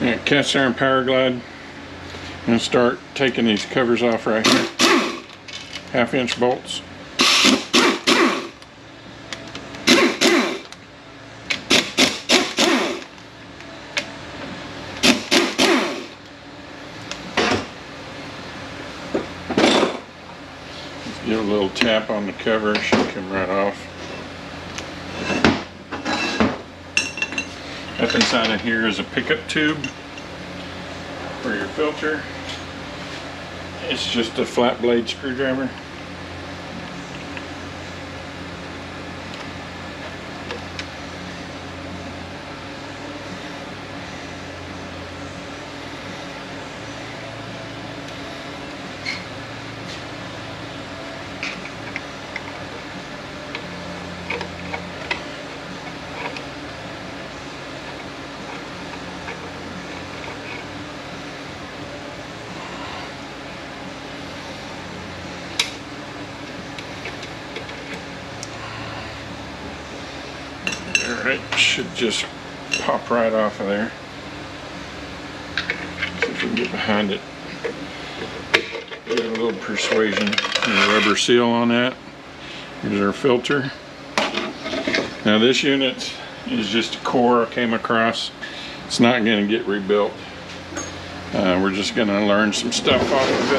Yeah, cast iron Powerglide. I'm going to start taking these covers off right here. 1/2-inch bolts. Give a little tap on the cover, it should come right off. Up inside of here is a pickup tube for your filter. It's just a flat blade screwdriver. Alright, should just pop right off of there. See if we can get behind it. Give it a little persuasion. And a rubber seal on that. Here's our filter. Now this unit is just a core I came across. It's not going to get rebuilt. We're just going to learn some stuff off of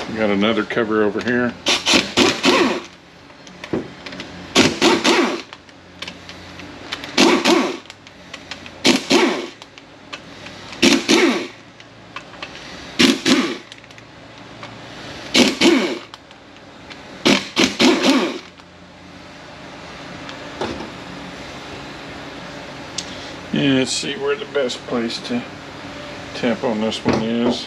it. We got another cover over here. And let's see where the best place to tap on this one is.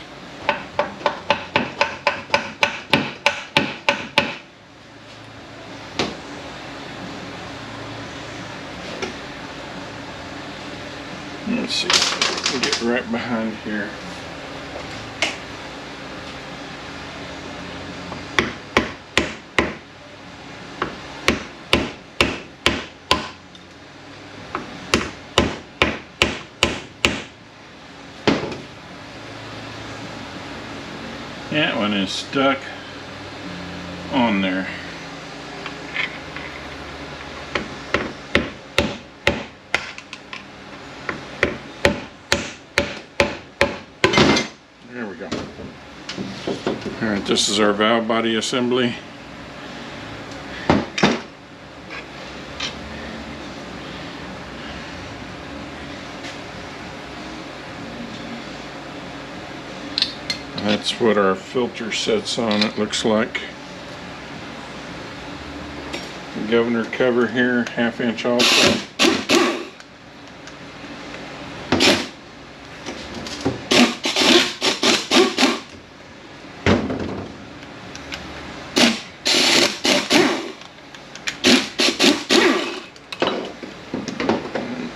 Let's see if we can get right behind here. That one is stuck on there. There we go. Alright, this is our valve body assembly. That's what our filter sets on, it looks like. The governor cover here, 1/2-inch also.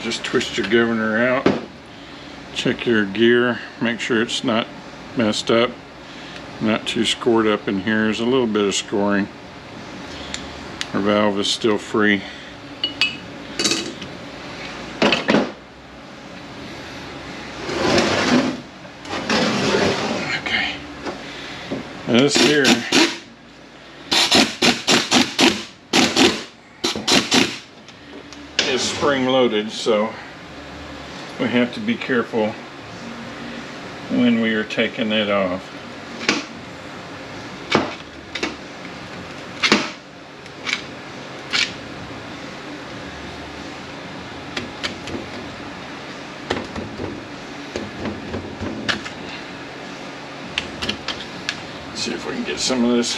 Just twist your governor out. Check your gear, make sure it's not messed up, not too scored up in here. There's a little bit of scoring. Our valve is still free. Okay, now this here is spring loaded, so we have to be careful when we are taking it off. Let's see if we can get some of this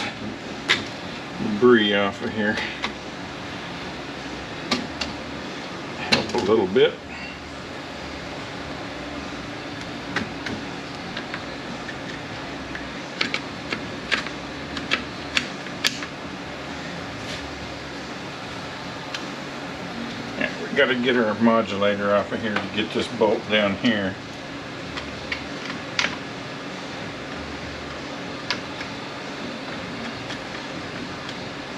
debris off of here. Help a little bit. Got to get our modulator off of here to get this bolt down here.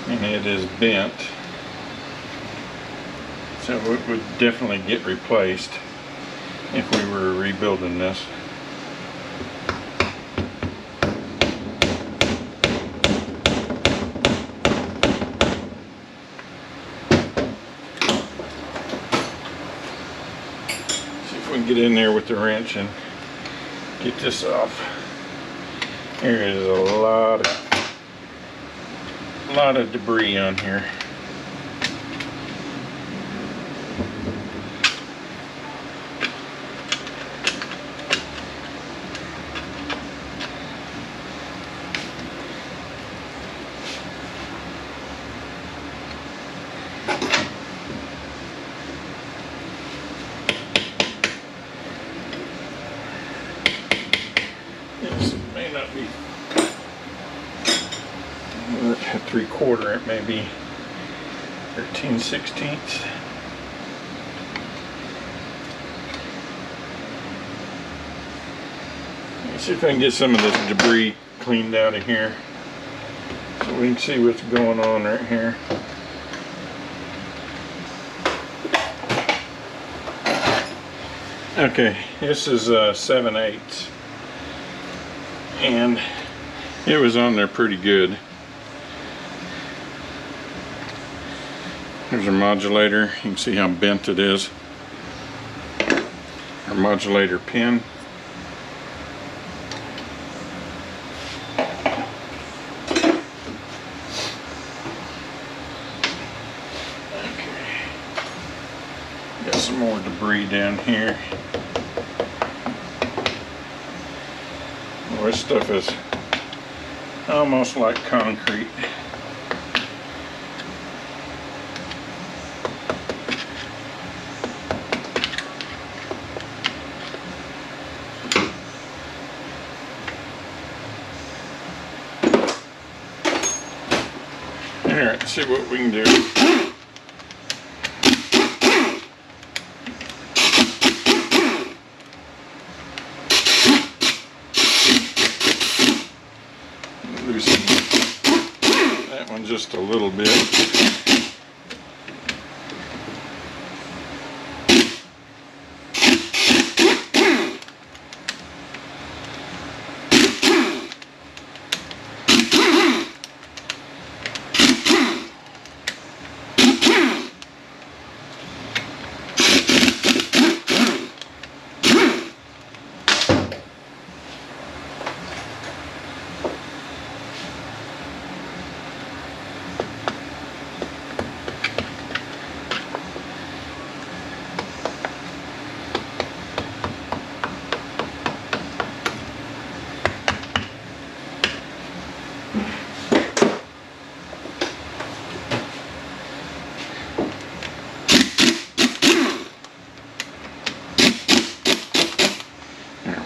And it is bent, so it would definitely get replaced. if we were rebuilding this. See if we can get in there with the wrench and get this off. There is a lot of debris on here. This may not be 3/4, it may be 13/16. Let's see if I can get some of this debris cleaned out of here so we can see what's going on right here. Okay, this is 7/8, and it was on there pretty good. Here's our modulator. You can see how bent it is. Our modulator pin. Okay. Got some more debris down here. Well, this stuff is almost like concrete. Alright, let's see what we can do. Loosen that one just a little bit.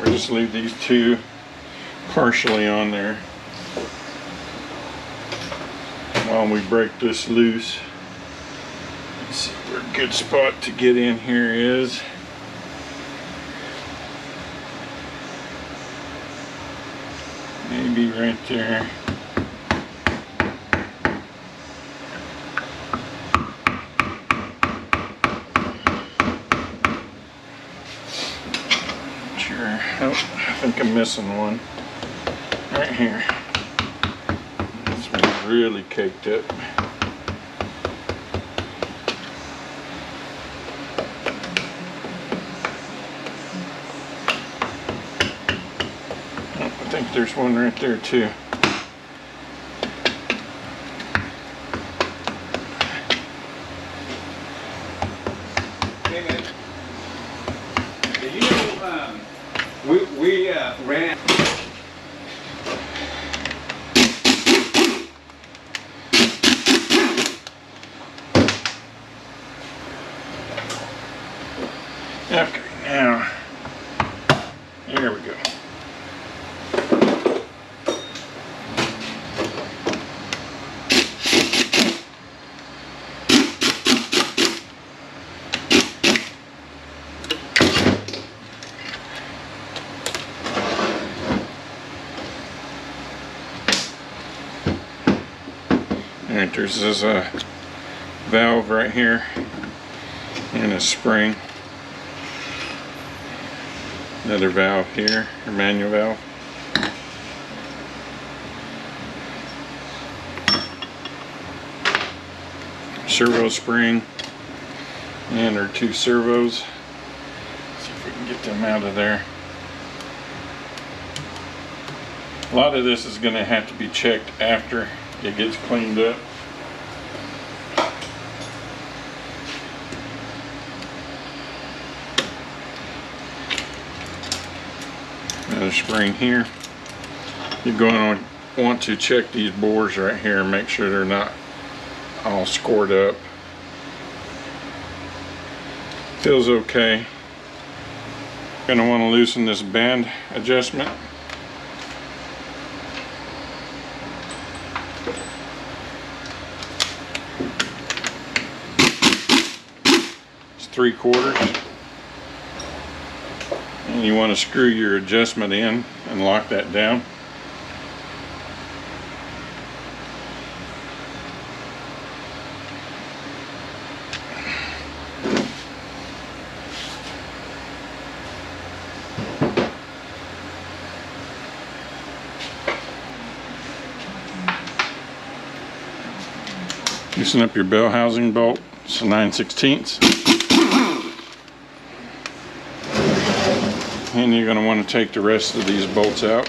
Just leave these two partially on there while we break this loose. Let's see where a good spot to get in here is. Maybe right there. Oh, I think I'm missing one right here. This one's really caked up. Oh, I think there's one right there too. We ran. Okay, now, here we go. Alright, there's this valve right here and a spring. Another valve here, or manual valve. Servo spring and our 2 servos. See if we can get them out of there. A lot of this is going to have to be checked after it gets cleaned up. Another spring here. You're going to want to check these bores right here and make sure they're not all scored up. Feels okay. Going to want to loosen this band adjustment. It's 3/4. And you want to screw your adjustment in and lock that down. Loosen up your bell housing bolt. It's a 9/16. And you're going to want to take the rest of these bolts out.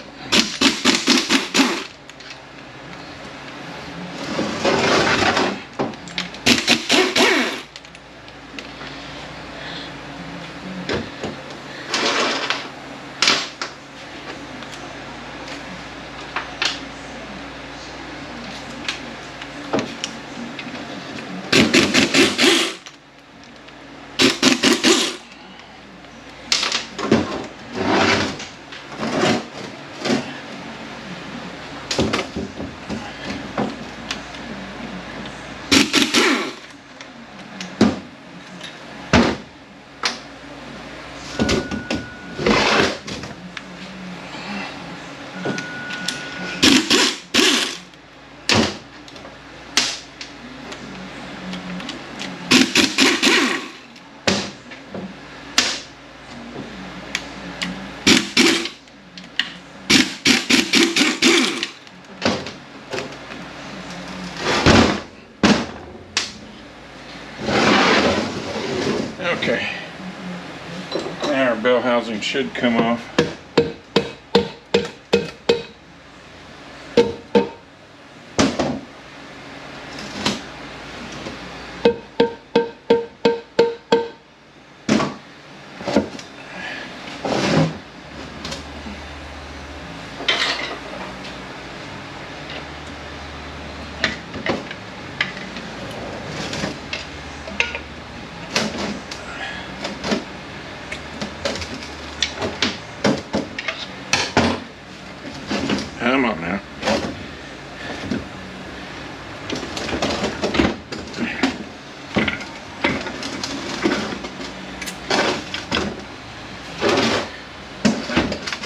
Okay, now our bell housing should come off. Come on now.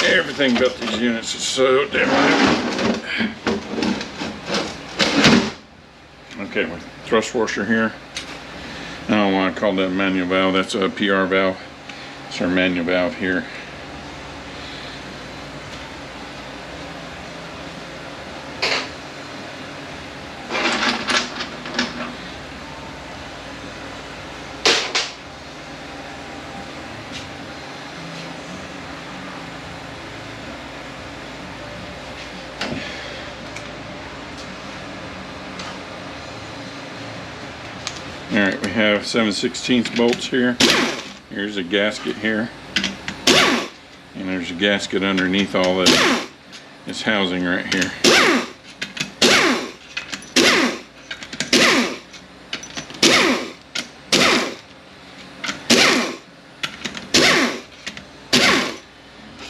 Everything about these units is so different. Okay, with thrust washer here. I don't want to call that manual valve. That's a PR valve. It's our manual valve here. Alright, we have 7/16 bolts here. Here's a gasket here. And there's a gasket underneath all this housing right here.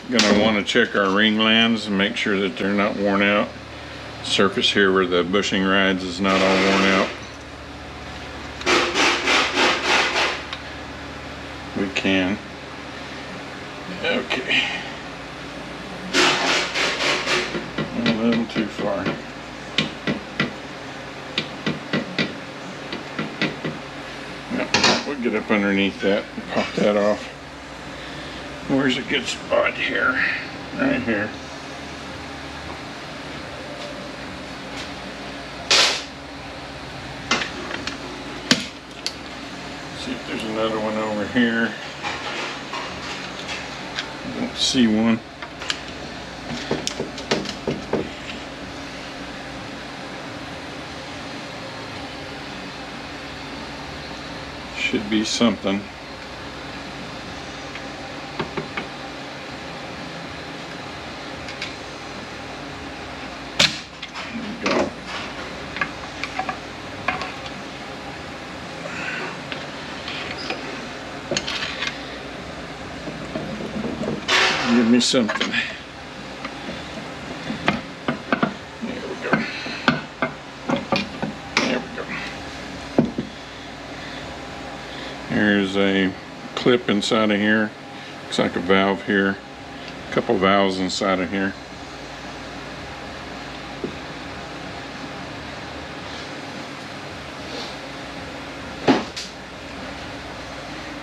Gonna want to check our ring lands and make sure that they're not worn out. Surface here where the bushing rides is not all worn out. We can. Okay. A little too far. Yep, we'll get up underneath that and pop that off. Where's a good spot here? Right here. See if there's another one over here. I don't see one. Should be something. Give me something. There we go. There we go. Here's a clip inside of here. Looks like a valve here. A couple valves inside of here.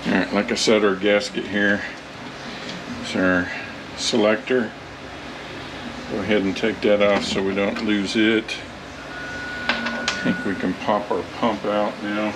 Alright, like I said, our gasket here. Our selector. Go ahead and take that off so we don't lose it. I think we can pop our pump out now.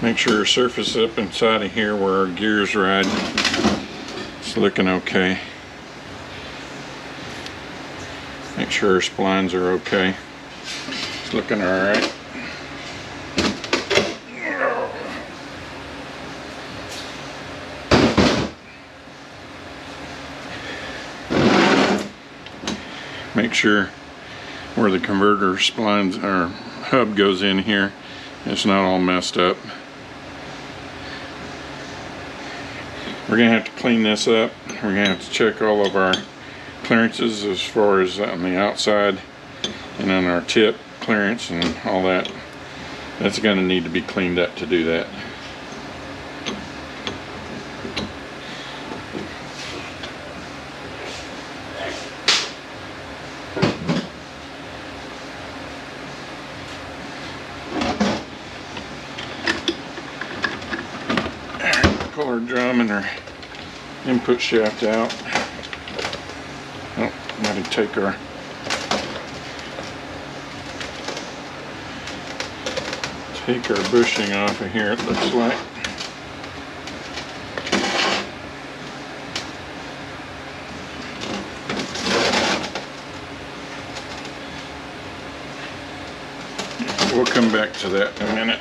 Make sure our surface up inside of here where our gears ride. It's looking okay. Make sure our splines are okay. It's looking alright. Make sure where the converter splines or hub goes in here, it's not all messed up. We're going to have to clean this up. We're going to have to check all of our clearances as far as on the outside and on our tip clearance and all that. That's going to need to be cleaned up to do that. Pull our drum and our input shaft out. Oh, got to take our bushing off of here, it looks like. We'll come back to that in a minute.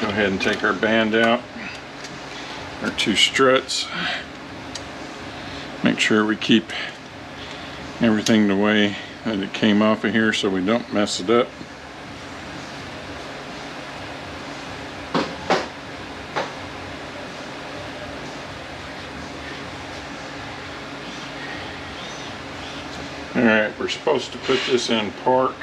Go ahead and take our band out, our two struts. Make sure we keep everything the way that it came off of here so we don't mess it up. Alright, we're supposed to put this in park.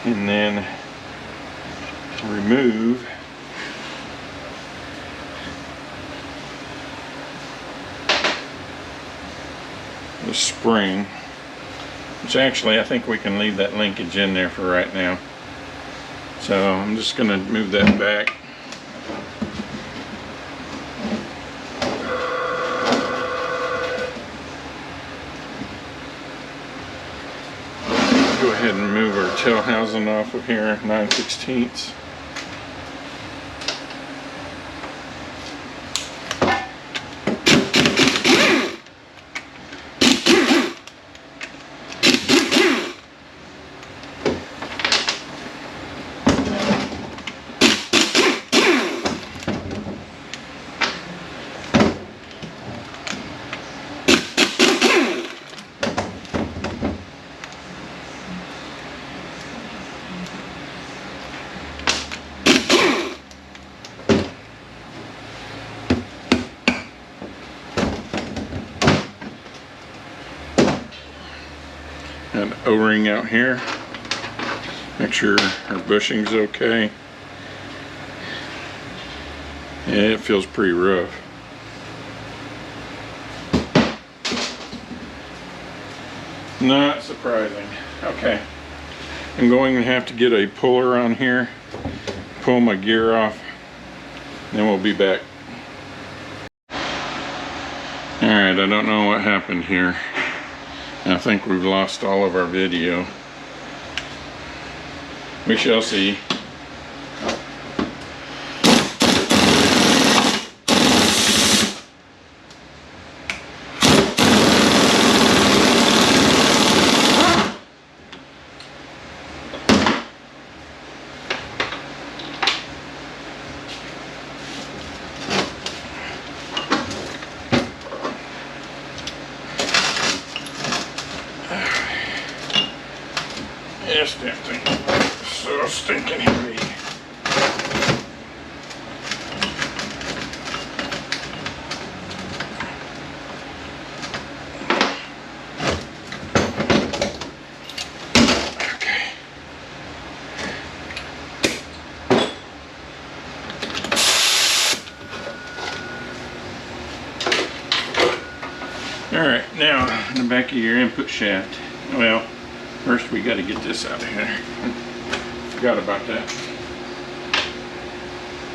And then remove the spring, which actually I think we can leave that linkage in there for right now. So I'm just going to move that back. Go ahead and move our tail housing off of here, 9/16. O-ring out here. Make sure our bushing's okay. Yeah, it feels pretty rough. Not surprising. Okay. I'm going to have to get a puller on here, pull my gear off, then we'll be back. Alright, I don't know what happened here. I think we've lost all of our video. We shall see. This damn thing is so stinking heavy. Okay. Alright, now in the back of your input shaft. Well, first we got to get this out of here. Forgot about that.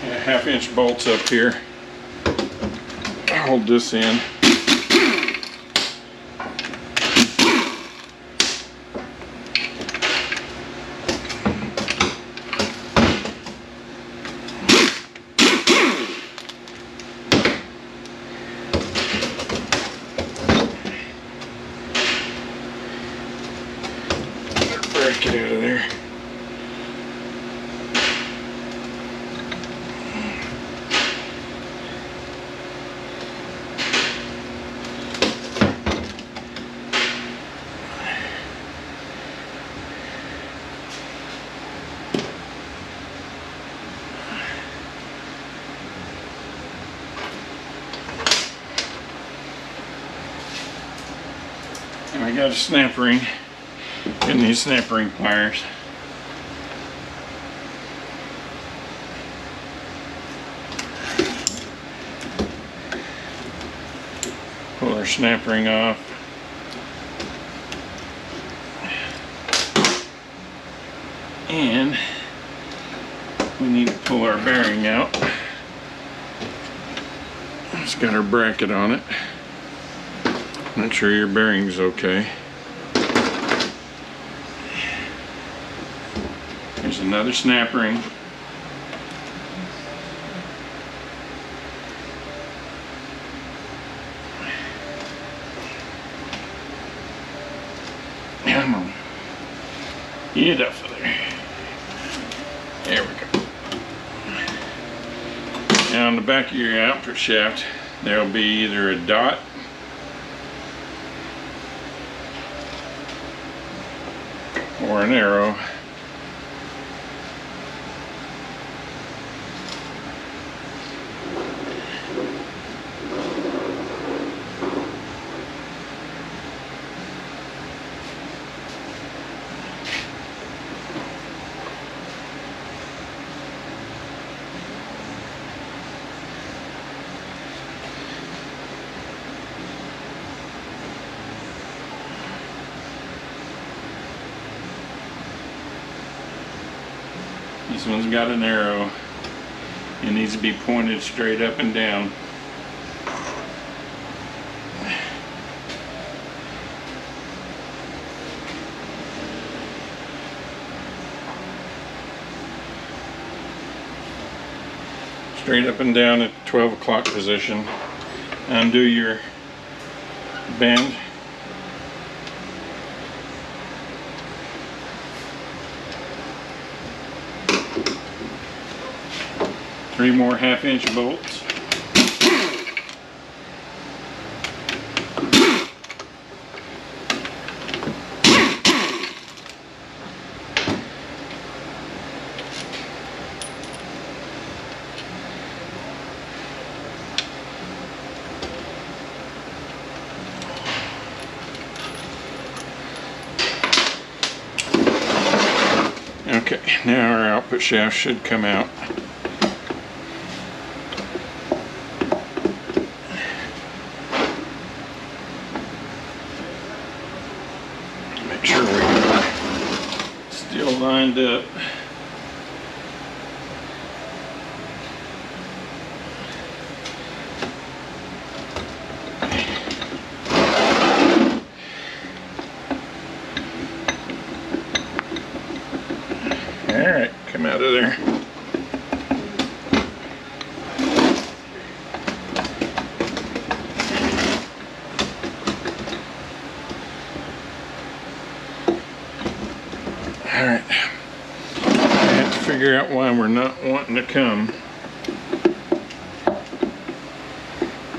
Yeah, 1/2-inch bolts up here. Hold this in. Get out of there. And I got a snap ring in these snap ring pliers. Pull our snap ring off. And we need to pull our bearing out. It's got our bracket on it. Make sure your bearing's okay. There's another snap ring. Come on. Get up there. There we go. Now on the back of your output shaft, there'll be either a dot or an arrow. This one's got an arrow. It needs to be pointed straight up and down. Straight up and down at 12 o'clock position. Undo your bend. Three more 1/2-inch bolts. output shaft should come out. Make sure we're still lined up. Alright, come out of there. Alright, I have to figure out why we're not wanting to come.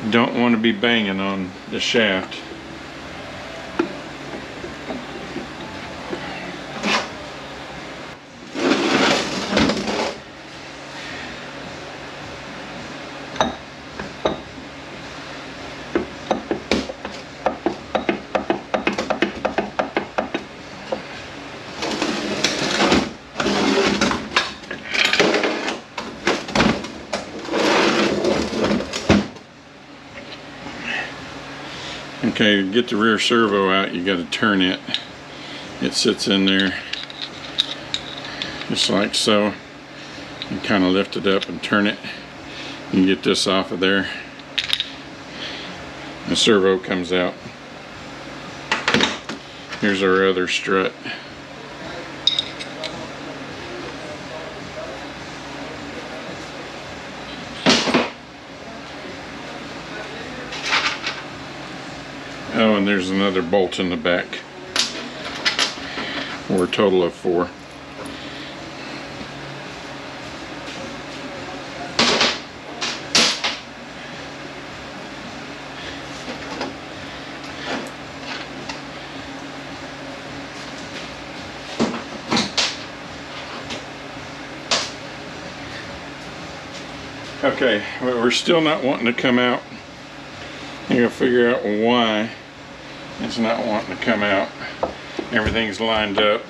Don't want to be banging on the shaft. Okay, to get the rear servo out, you got to turn it. It sits in there just like so. You kind of lift it up and turn it. You get this off of there. The servo comes out. Here's our other strut. Oh, and there's another bolt in the back for a total of 4. Okay, but we're still not wanting to come out. I'm gonna figure out why it's not wanting to come out. Everything's lined up.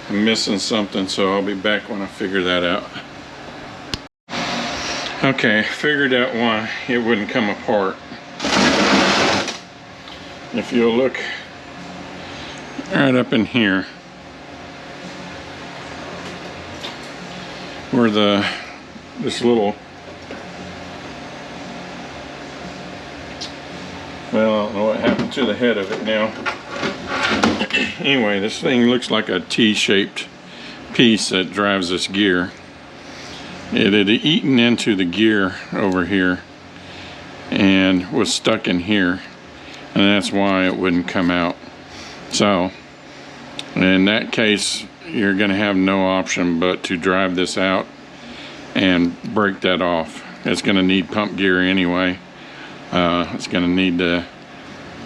I'm missing something, so I'll be back when I figure that out. Okay, figured out why it wouldn't come apart. If you'll look right up in here, where this little, well, I don't know what happened to the head of it now. Anyway, this thing looks like a T-shaped piece that drives this gear. It had eaten into the gear over here and was stuck in here, and that's why it wouldn't come out. So in that case, you're going to have no option but to drive this out and break that off. It's going to need pump gear anyway. It's going to need the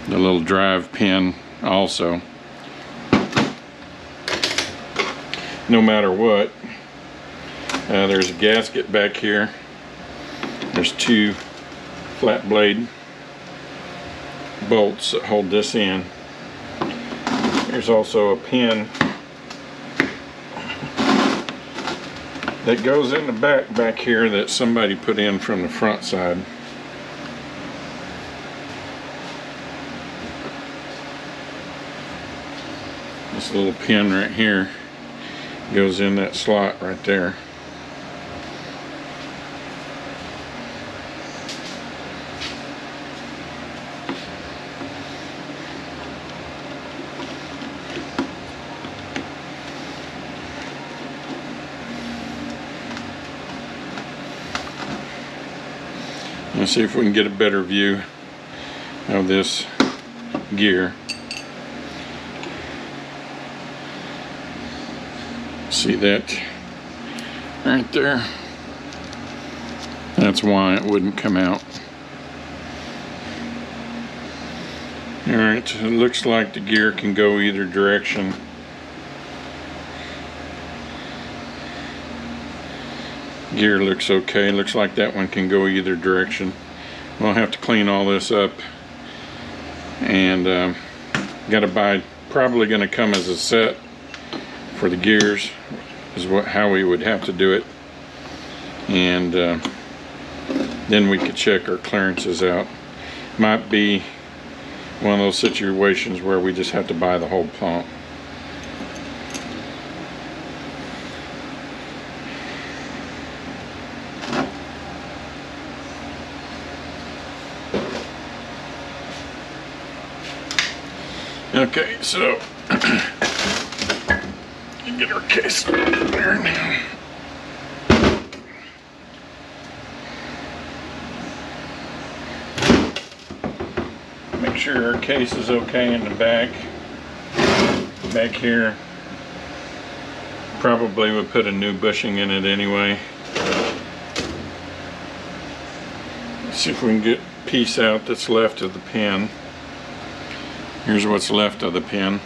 little drive pin also. No matter what, there's a gasket back here. There's 2 flat blade bolts that hold this in. There's also a pin that goes in the back here that somebody put in from the front side. This little pin right here goes in that slot right there. Let's see if we can get a better view of this gear. See that right there? That's why it wouldn't come out. Alright, so it looks like the gear can go either direction. Gear looks okay. Looks like that one can go either direction. We'll have to clean all this up, and gotta buy, probably gonna come as a set for the gears. is how we would have to do it, and then we could check our clearances out. Might be one of those situations where we just have to buy the whole pump. Okay, so get our case there now. Make sure our case is okay in the back. Back here, probably would put a new bushing in it anyway. Let's see if we can get a piece out that's left of the pin. Here's what's left of the pin.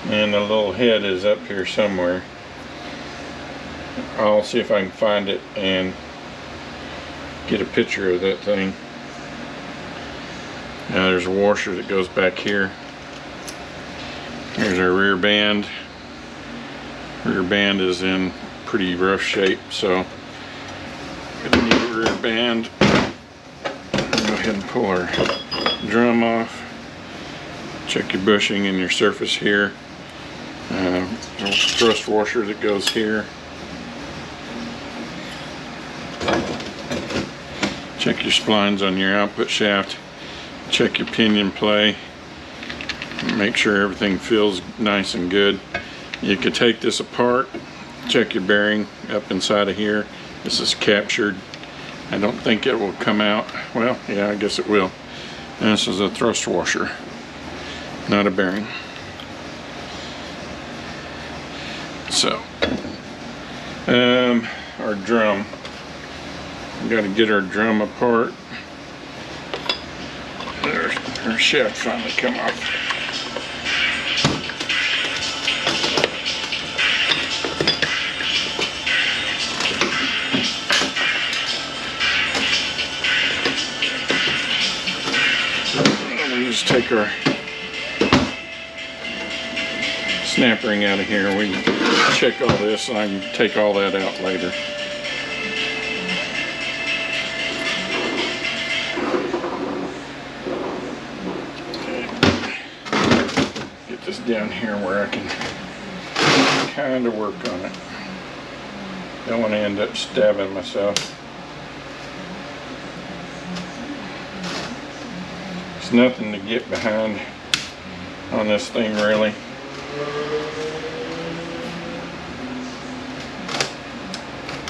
And the little head is up here somewhere. I'll see if I can find it and get a picture of that thing. Now there's a washer that goes back here. Here's our rear band. Rear band is in pretty rough shape, so we're gonna need a rear band. Go ahead and pull our drum off. Check your bushing and your surface here. Thrust washer that goes here. Check your splines on your output shaft. Check your pinion play. Make sure everything feels nice and good. You could take this apart. Check your bearing up inside of here. This is captured. I don't think it will come out. Well, yeah, I guess it will. And this is a thrust washer, not a bearing. So, our drum. We got to get our drum apart. There's our shaft finally come off. We just take our snap ring out of here. We can check all this and I can take all that out later. Get this down here where I can kind of work on it. Don't want to end up stabbing myself. There's nothing to get behind on this thing really.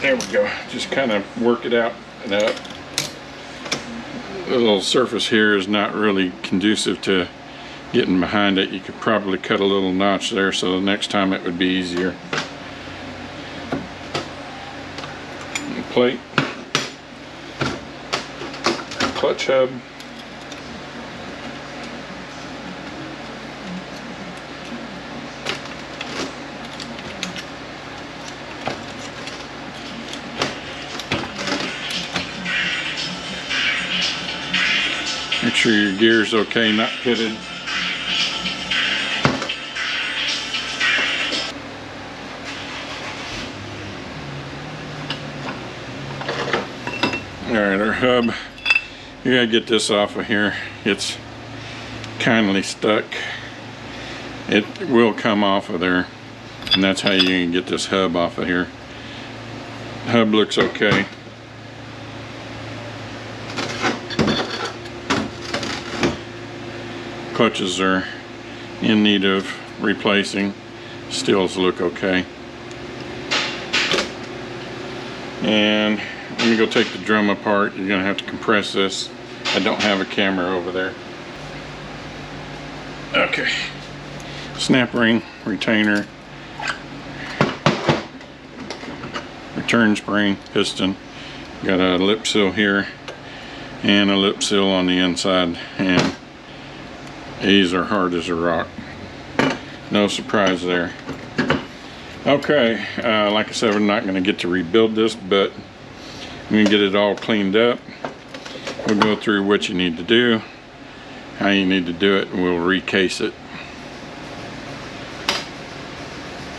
There we go. Just kind of work it out and up. The little surface here is not really conducive to getting behind it. You could probably cut a little notch there so the next time it would be easier. And plate, clutch hub. Make sure your gear's okay, not pitted. Alright, our hub, you gotta get this off of here. It's kindly stuck. It will come off of there, and that's how you can get this hub off of here. The hub looks okay. Clutches are in need of replacing. Steels look okay. And when you go take the drum apart, you're gonna have to compress this. I don't have a camera over there. Okay. Snap ring, retainer, return spring, piston. Got a lip seal here and a lip seal on the inside, and these are hard as a rock. No surprise there. Okay, like I said, we're not going to get to rebuild this, but we can get it all cleaned up. We'll go through what you need to do, how you need to do it, and we'll recase it.